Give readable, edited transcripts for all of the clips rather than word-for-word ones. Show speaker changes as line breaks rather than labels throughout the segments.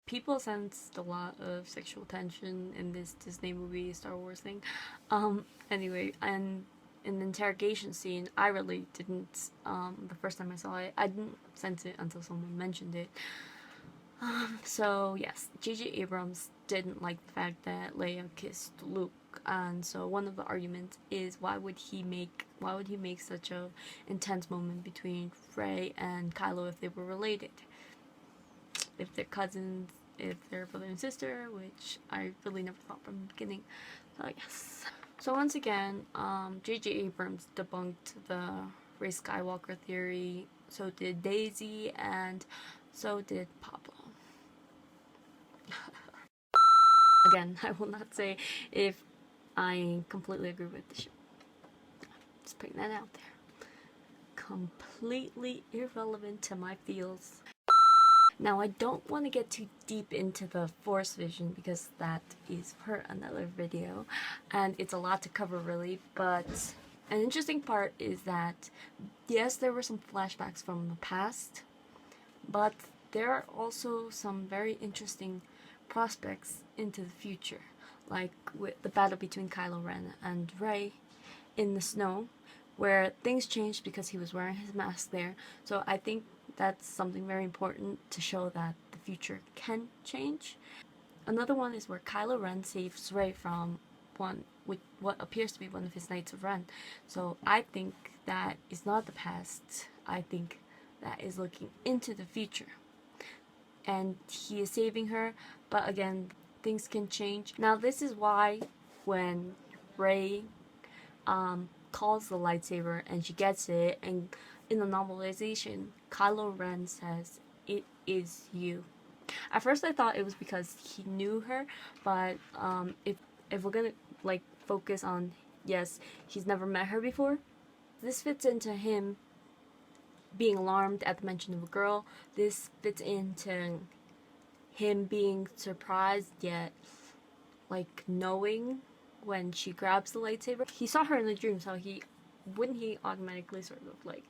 people sensed a lot of sexual tension in this Disney movie, Star Wars thing. Anyway, and in the interrogation scene, I really didn't. The first time I saw it, I didn't sense it until someone mentioned it. So yes, J.J. Abrams didn't like the fact that Leia kissed Luke, and so one of the arguments is why would he make such a intense moment between Rey and Kylo if they were related, if they're cousins, if they're brother and sister, which I really never thought from the beginning. So yes. So once again, J.J. Abrams debunked the Rey Skywalker theory. So did Daisy, and so did Pablo. Again, I will not say if I completely agree with the show. Just putting that out there. Completely irrelevant to my feels. Now, I don't want to get too deep into the Force vision because that is for another video, and it's a lot to cover really, but an interesting part is that, yes, there were some flashbacks from the past, but there are also some very interesting prospects into the future, like with the battle between Kylo Ren and Rey in the snow, where things changed because he was wearing his mask there. So I think that's something very important to show that the future can change. Another one is where Kylo Ren saves Rey from what appears to be one of his Knights of Ren. So I think that is not the past. I think that is looking into the future. And he is saving her, but again, things can change. Now this is why when Rey calls the lightsaber and she gets it, and in the novelization, Kylo Ren says, "It is you." At first I thought it was because he knew her, but if we're gonna like focus on, yes, he's never met her before, this fits into him being alarmed at the mention of a girl. This fits into him being surprised yet like knowing when she grabs the lightsaber. He saw her in a dream, so wouldn't he automatically sort of like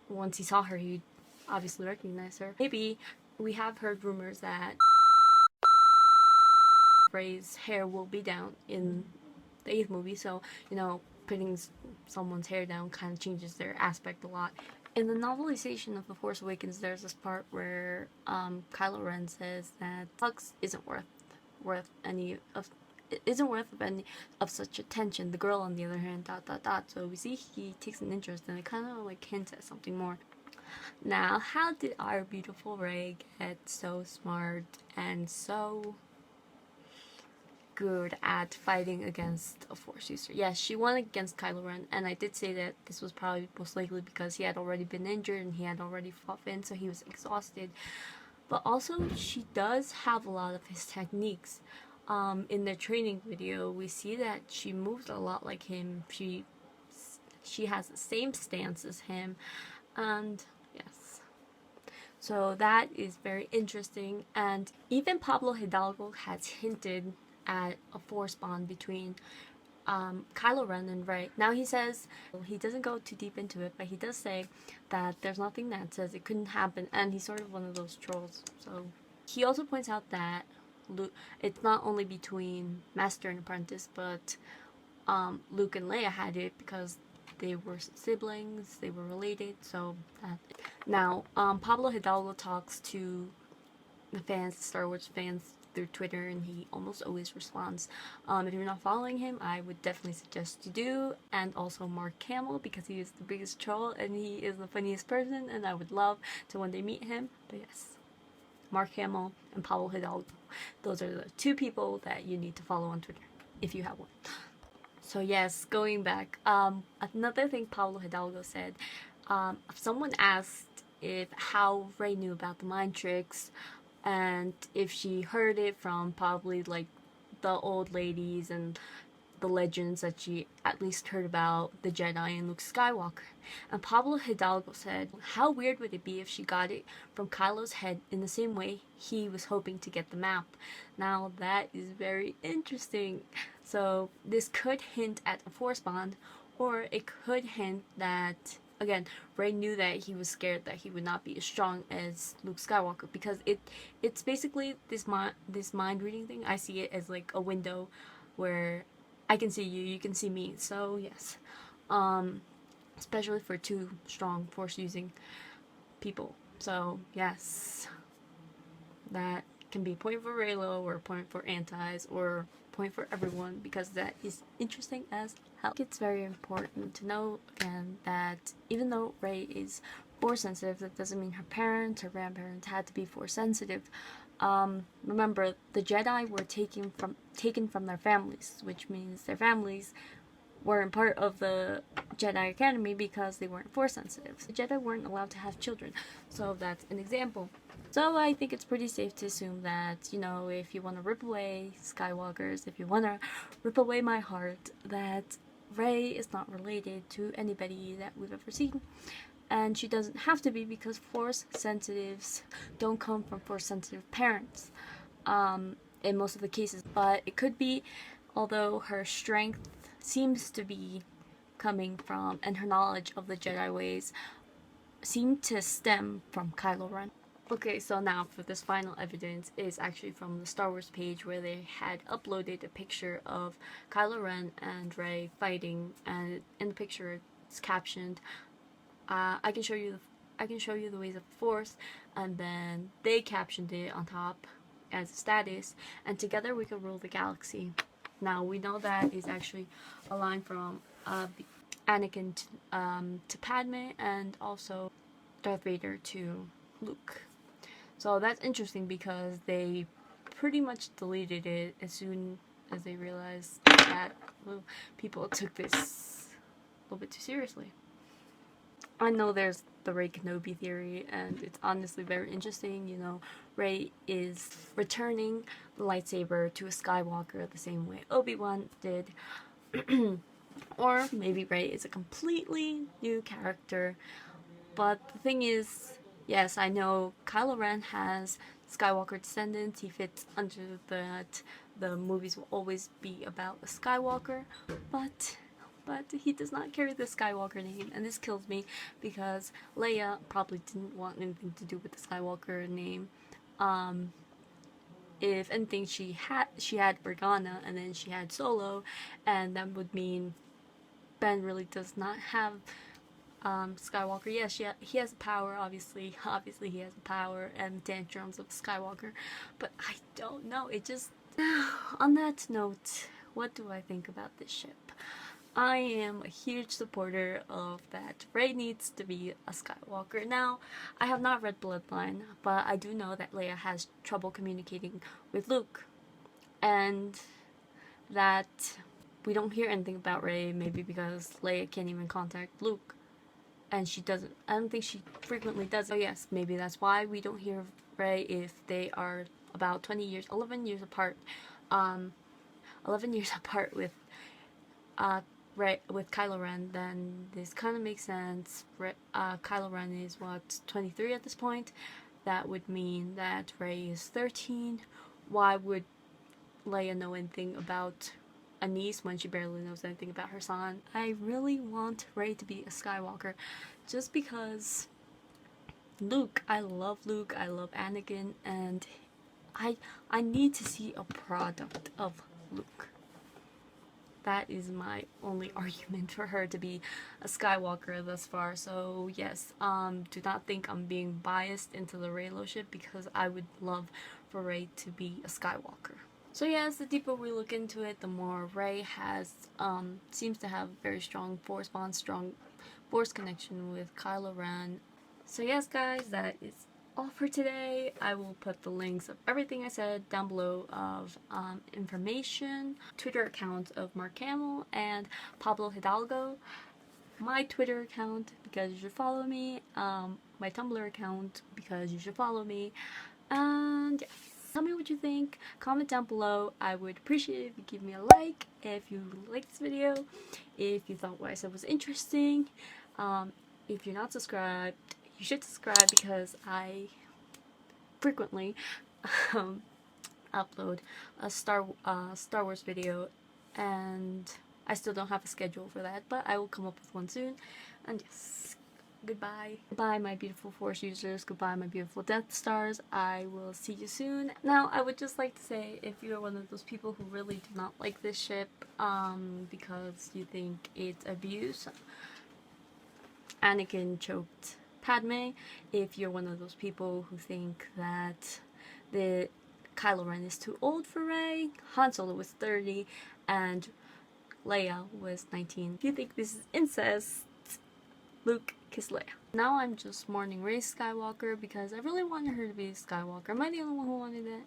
once he saw her, he'd obviously recognize her. Maybe we have heard rumors that Rey's hair will be down in the 8th movie, so you know, putting someone's hair down kind of changes their aspect a lot. In the novelization of The Force Awakens, there's this part where Kylo Ren says that Hux isn't worth any of such attention. The girl, on the other hand, ... So we see he takes an interest, and it kind of like hints at something more. Now, how did our beautiful Rey get so smart and so good at fighting against a Force user? Yes, she won against Kylo Ren, and I did say that this was probably most likely because he had already been injured and he had already fought Finn, so he was exhausted. But also, she does have a lot of his techniques. In the training video, we see that she moves a lot like him. She has the same stance as him, and yes. So that is very interesting, and even Pablo Hidalgo has hinted at a Force bond between Kylo Ren and Rey. Now he says, he doesn't go too deep into it, but he does say that there's nothing that says it couldn't happen, and he's sort of one of those trolls. So he also points out that it's not only between Master and Apprentice, but Luke and Leia had it because they were siblings, they were related. So that. Now Pablo Hidalgo talks to the fans, Star Wars fans, through Twitter, and he almost always responds. If you're not following him, I would definitely suggest you do, and also Mark Hamill, because he is the biggest troll and he is the funniest person, and I would love to one day meet him. But yes, Mark Hamill and Pablo Hidalgo, those are the two people that you need to follow on Twitter if you have one. So yes, going back, another thing Pablo Hidalgo said, someone asked how Rey knew about the mind tricks, and if she heard it from probably like the old ladies and the legends that she at least heard about the Jedi and Luke Skywalker. And Pablo Hidalgo said, how weird would it be if she got it from Kylo's head in the same way he was hoping to get the map? Now that is very interesting. So this could hint at a Force bond, or it could hint that again, Rey knew that he was scared that he would not be as strong as Luke Skywalker, because it's basically this mind reading thing. I see it as like a window where I can see you, you can see me. So yes, especially for two strong Force using people. So yes, that can be a point for Reylo, or a point for antis, or point for everyone, because that is interesting as hell. It's very important to know again that even though Rey is Force sensitive, that doesn't mean her parents, her grandparents had to be Force sensitive. Remember, the Jedi were taken from their families, which means their families weren't part of the Jedi Academy because they weren't Force sensitive. The Jedi weren't allowed to have children, so that's an example. So I think it's pretty safe to assume that, you know, if you want to rip away Skywalkers, if you want to rip away my heart, that Rey is not related to anybody that we've ever seen. And she doesn't have to be, because Force sensitives don't come from Force sensitive parents in most of the cases. But it could be, although her strength seems to be coming from, and her knowledge of the Jedi ways seem to stem from Kylo Ren. Okay, so now for this final evidence is actually from the Star Wars page, where they had uploaded a picture of Kylo Ren and Rey fighting, and in the picture it's captioned, I can show you the ways of the Force, and then they captioned it on top as a status, and together we can rule the galaxy. Now we know that is actually a line from Anakin to Padme, and also Darth Vader to Luke. So that's interesting, because they pretty much deleted it as soon as they realized that people took this a little bit too seriously. I know there's the Rey Kenobi theory, and it's honestly very interesting. You know, Rey is returning the lightsaber to a Skywalker the same way Obi-Wan did. Or maybe Rey is a completely new character. But the thing is, yes, I know Kylo Ren has Skywalker descendants. He fits under that the movies will always be about a Skywalker, but he does not carry the Skywalker name, and this kills me, because Leia probably didn't want anything to do with the Skywalker name. If anything, she had Organa, and then she had Solo, and that would mean Ben really does not have Skywalker. Yes, he has power, obviously he has the power and tantrums of Skywalker, but I don't know, it just... On that note, what do I think about this ship? I am a huge supporter of that Rey needs to be a Skywalker. Now, I have not read Bloodline, but I do know that Leia has trouble communicating with Luke, and that we don't hear anything about Rey, maybe because Leia can't even contact Luke. And she doesn't, I don't think she frequently does. So yes, maybe that's why we don't hear of Rey if they are about 11 years apart. 11 years apart with Kylo Ren, then this kind of makes sense. Kylo Ren is, 23 at this point? That would mean that Rey is 13. Why would Leia know anything about a niece when she barely knows anything about her son? I really want Rey to be a Skywalker, just because Luke, I love Anakin, and I need to see a product of Luke. That is my only argument for her to be a Skywalker thus far. So yes, do not think I'm being biased into the Reylo ship, because I would love for Rey to be a Skywalker. So yes, the deeper we look into it, the more Rey has seems to have very strong Force bond, strong Force connection with Kylo Ren. So yes, guys, that is all for today. I will put the links of everything I said down below of information, Twitter accounts of Mark Hamill and Pablo Hidalgo, my Twitter account because you should follow me, my Tumblr account because you should follow me, and yes, tell me what you think. Comment down below. I would appreciate it if you give me a like if you liked this video, if you thought what I said was interesting. If you're not subscribed, you should subscribe, because I frequently upload a Star Wars video, and I still don't have a schedule for that, but I will come up with one soon. And yes, Goodbye. Goodbye, my beautiful Force users. Goodbye, my beautiful Death Stars. I will see you soon. Now, I would just like to say, if you're one of those people who really do not like this ship, because you think it's abuse, Anakin choked Padme. If you're one of those people who think that the Kylo Ren is too old for Rey, Han Solo was 30, and Leia was 19. If you think this is incest, Luke kissed Leia. Now I'm just mourning Rey Skywalker because I really wanted her to be Skywalker. Am I the only one who wanted it?